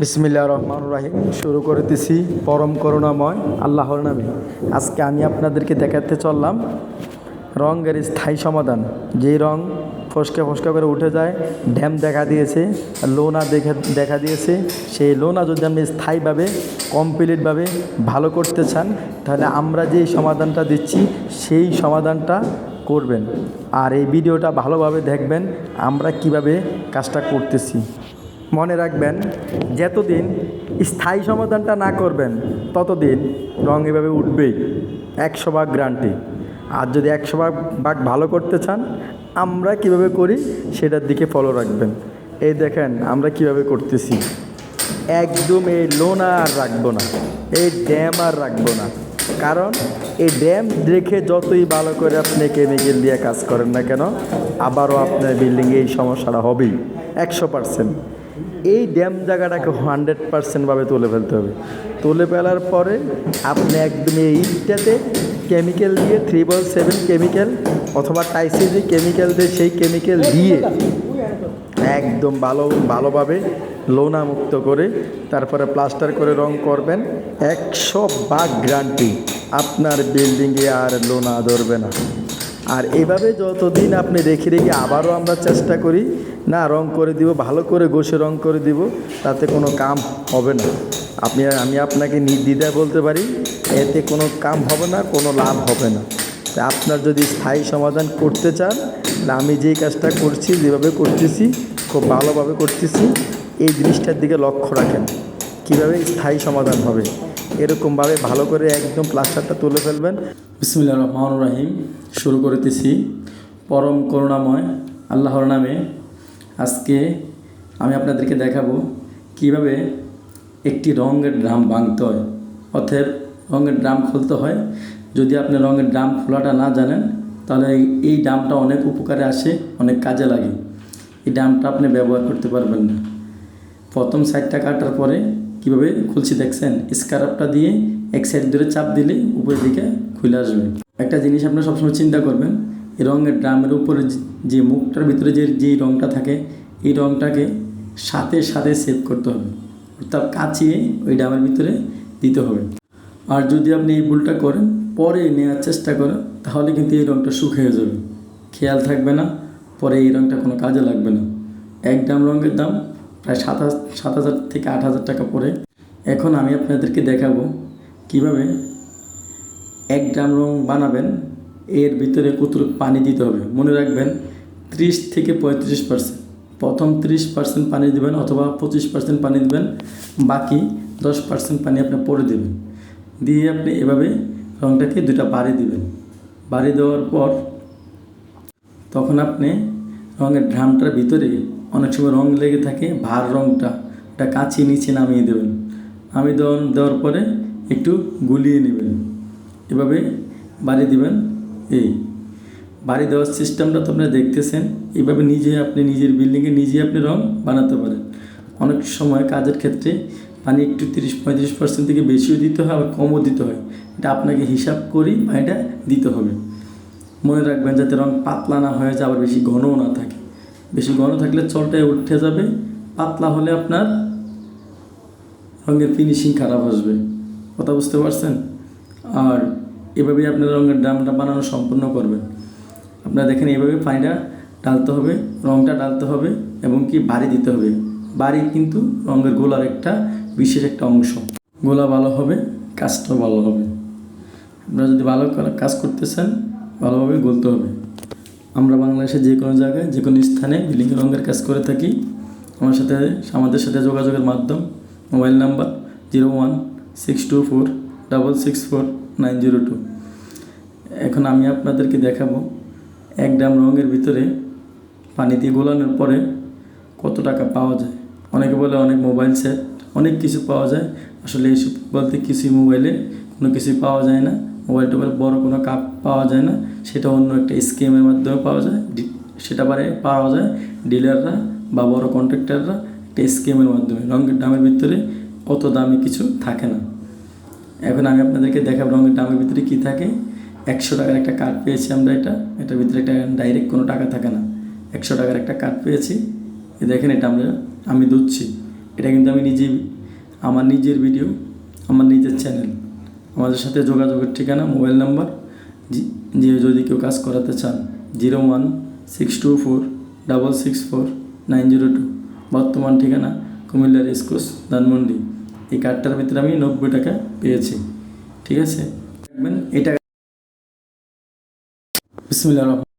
বিসমিল্লাহির রহমানির রহিম। শুরু করতেছি পরম করুণাময় আল্লাহর নামে। আজকে আমি আপনাদেরকে দেখাতে চললাম রঙের স্থায়ী সমাধান। যেই রং ফসকে ফসকে করে উঠে যায়, ড্যাম দেখা দিয়েছে, লোনা দেখা দিয়েছে, সেই লোনা যদি আপনি স্থায়ীভাবে কমপ্লিটভাবে ভালো করতে চান, তাহলে আমরা যেই সমাধানটা দিচ্ছি সেই সমাধানটা করবেন। আর এই ভিডিওটা ভালোভাবে দেখবেন আমরা কিভাবে কাজটা করতেছি। মনে রাখবেন, যতদিন স্থায়ী সমাধানটা না করবেন ততদিন রং এভাবে উঠবেই, 100 ভাগ গ্যারান্টি। আর যদি 100 ভাগ ভালো করতে চান, আমরা কিভাবে করি সেটার দিকে ফলো রাখবেন। এই দেখেন আমরা কিভাবে করতেছি। একদম এই লোনা আর রাখবো না, এই ড্যাম আর রাখবো না। কারণ এই ড্যাম রেখে যতই ভালো করে আপনি কেমিক্যাল দিয়ে কাজ করেন না কেন, আবারও আপনার বিল্ডিংয়ে এই সমস্যাটা হবেই 100%। এই ড্যাম জায়গাটাকে 100%ভাবে তুলে ফেলতে হবে। তুলে ফেলার পরে আপনি একদম এই ইটটাতে কেমিক্যাল দিয়ে 3/7 কেমিক্যাল অথবা টাইসিজি কেমিক্যাল দিয়ে সেই কেমিক্যাল দিয়ে একদম ভালোভাবে লোনা মুক্ত করে তারপরে প্লাস্টার করে রং করবেন। 100 ভাগ গ্যারান্টি আপনার বিল্ডিংয়ে আর লোনা ধরবে না। আর এভাবে যতদিন আপনি রেখে রেখে আবারও আমরা চেষ্টা করি না রং করে দিব, ভালো করে ঘষে রং করে দিব, তাতে কোনো কাম হবে না। আমি আপনাকে নির্দ্বিধায় বলতে পারি, এতে কোনো কাম হবে না, কোনো লাভ হবে না। তা আপনার যদি স্থায়ী সমাধান করতে চান, তাহলে আমি যেই কাজটা করছি, যেভাবে করতেছি, খুব ভালোভাবে করতেছি, এই জিনিসটার দিকে লক্ষ্য রাখেন কীভাবে স্থায়ী সমাধান হবে। এরকমভাবে ভালো করে একদম প্লাস্টারটা তুলে ফেলবেন। বিসমিল্লাহির রহমানির রহিম। শুরু করতেছি পরম করুণাময় আল্লাহর নামে। আজকে আমি আপনাদেরকে দেখাবো কিভাবে একটি রঙের ড্রাম ভাঙতে হয়, অর্থাৎ রঙের ড্রাম খুলতে হয়। যদি আপনি রঙের ড্রাম খোলাটা না জানেন, তাহলে এই ড্রামটা অনেক উপকারে আসে, অনেক কাজে লাগে। এই ড্রামটা আপনি ব্যবহার করতে পারবেন না। প্রথম সাইডটা কাটার পরে কিভাবে খুলছি দেখছেন, স্কারাপটা দিয়ে এক সাইড ধরে চাপ দিলে উপরের দিকে খুলে আসবে। একটা জিনিস আপনারা সবসময় চিন্তা করবেন, এই রঙের ড্রামের উপরে যে মুখটার ভিতরে যেই রঙটা থাকে, এই রঙটাকে সাথে সাথে সেভ করতে হবে, অর্থাৎ কাচিয়ে ওই ড্রামের ভিতরে দিতে হবে। আর যদি আপনি এই ভুলটা করেন, পরে নেওয়ার চেষ্টা করেন, তাহলে কিন্তু এই রঙটা শুকিয়ে যাবে, খেয়াল থাকবে না, পরে এই রঙটা কোনো কাজে লাগবে না। এক ড্রাম রঙের দাম প্রায় 7,000 থেকে 8,000 টাকা পড়ে। এখন আমি আপনাদেরকে দেখাবো কিভাবে এক ড্রাম রং বানাবেন। এর ভিতরে কতটুকু পানি দিতে হবে মনে রাখবেন, 30 থেকে 35%। প্রথম 30% পানি দেবেন অথবা 25% পানি দেবেন, বাকি 10% পানি আপনি পরে দেবেন। দিয়ে আপনি এভাবে রংটাকে দুটা বাড়ি দিবেন। বাড়ি দেওয়ার পর তখন আপনি রঙের ড্রামটার ভিতরে অনেক সময় রং লেগে থাকে, ভার রংটা ওটা কাঁচিয়ে নিচে নামিয়ে দেবেন। দেওয়ার পরে একটু গুলিয়ে নেবেন, এভাবে বাড়ি দিবেন। এই বাড়ি দেওয়ার সিস্টেমটা তো আপনারা দেখতেছেন। এইভাবে আপনি নিজের বিল্ডিংয়ে আপনি রং বানাতে পারেন। অনেক সময় কাজের ক্ষেত্রে পানি একটু 30-35% থেকে বেশিও দিতে হয়, আবার কমও দিতে হয়। এটা আপনাকে হিসাব করেই পানিটা দিতে হবে। মনে রাখবেন যাতে রং পাতলা না হয়ে যায়, আবার বেশি ঘনও না থাকে। বেশি ঘন থাকলে চলটায় উঠে যাবে, পাতলা হলে আপনার রঙের ফিনিশিং খারাপ আসবে। কথা বুঝতে পারছেন? আর এভাবেই আপনার রঙের ড্রামটা বানানো সম্পূর্ণ করবেন। আপনারা দেখেন এইভাবে পানিটা ডালতে হবে, রঙটা ডালতে হবে এবং কি বাড়ি দিতে হবে। বাড়ি কিন্তু রঙের গোলার একটা বিশেষ একটা অংশ। গোলা ভালো হবে, কাজটাও ভালো হবে। আপনারা যদি ভালো কাজ করতে চান, ভালোভাবে গলতে হবে। আমরা বাংলাদেশের যে কোনো জায়গায় যে কোনো স্থানে বিল্ডিং রঙের কাজ করে থাকি। আমাদের সাথে যোগাযোগের মাধ্যম মোবাইল নাম্বার 0162464902। এখন আমি আপনাদেরকে দেখাবো এক ড্রাম রঙের ভিতরে পানি দিয়ে গোলানোর পরে কত টাকা পাওয়া যায়। অনেকে বলে অনেক মোবাইল সেট, অনেক কিছু পাওয়া যায়। আসলে এইসব বলতে কিছুই মোবাইলে কোনো কিছুই পাওয়া যায় না। মোবাইল বড় কোনো কাপ পাওয়া যায় না, সেটা অন্য একটা স্কিমের মাধ্যমে পাওয়া যায়। সেটা পাওয়া যায় ডিলাররা বা বড় কন্ট্রাক্টররা একটা স্কিমের মাধ্যমে। রঙের ড্রামের ভিতরে অত দামি কিছু থাকে না। এখন আমি আপনাদেরকে দেখাবো রঙের ড্রামের ভিতরে কী থাকে। 100 টাকার একটা কার্ড পেয়েছি আমরা। এটার ভিতরে একটা ডাইরেক্ট কোনো টাকা থাকে না। 100 টাকার একটা কার্ড পেয়েছি। দেখেন এটা আমি দুধছি। এটা কিন্তু আমি নিজেই, আমার নিজের ভিডিও, আমার নিজের চ্যানেল। আমাদের সাথে যোগাযোগের ঠিকানা, মোবাইল নাম্বার, যে যদি কেউ কাজ করাতে চান 016246649002। বর্তমান ঠিকানা কুমিল্লা রেসকোর্স ধানমন্ডি। এই কার্ডটার ভিতরে আমি 90 টাকা পেয়েছি। ঠিক আছে, এটা বিসমিল্লাহির রহমানির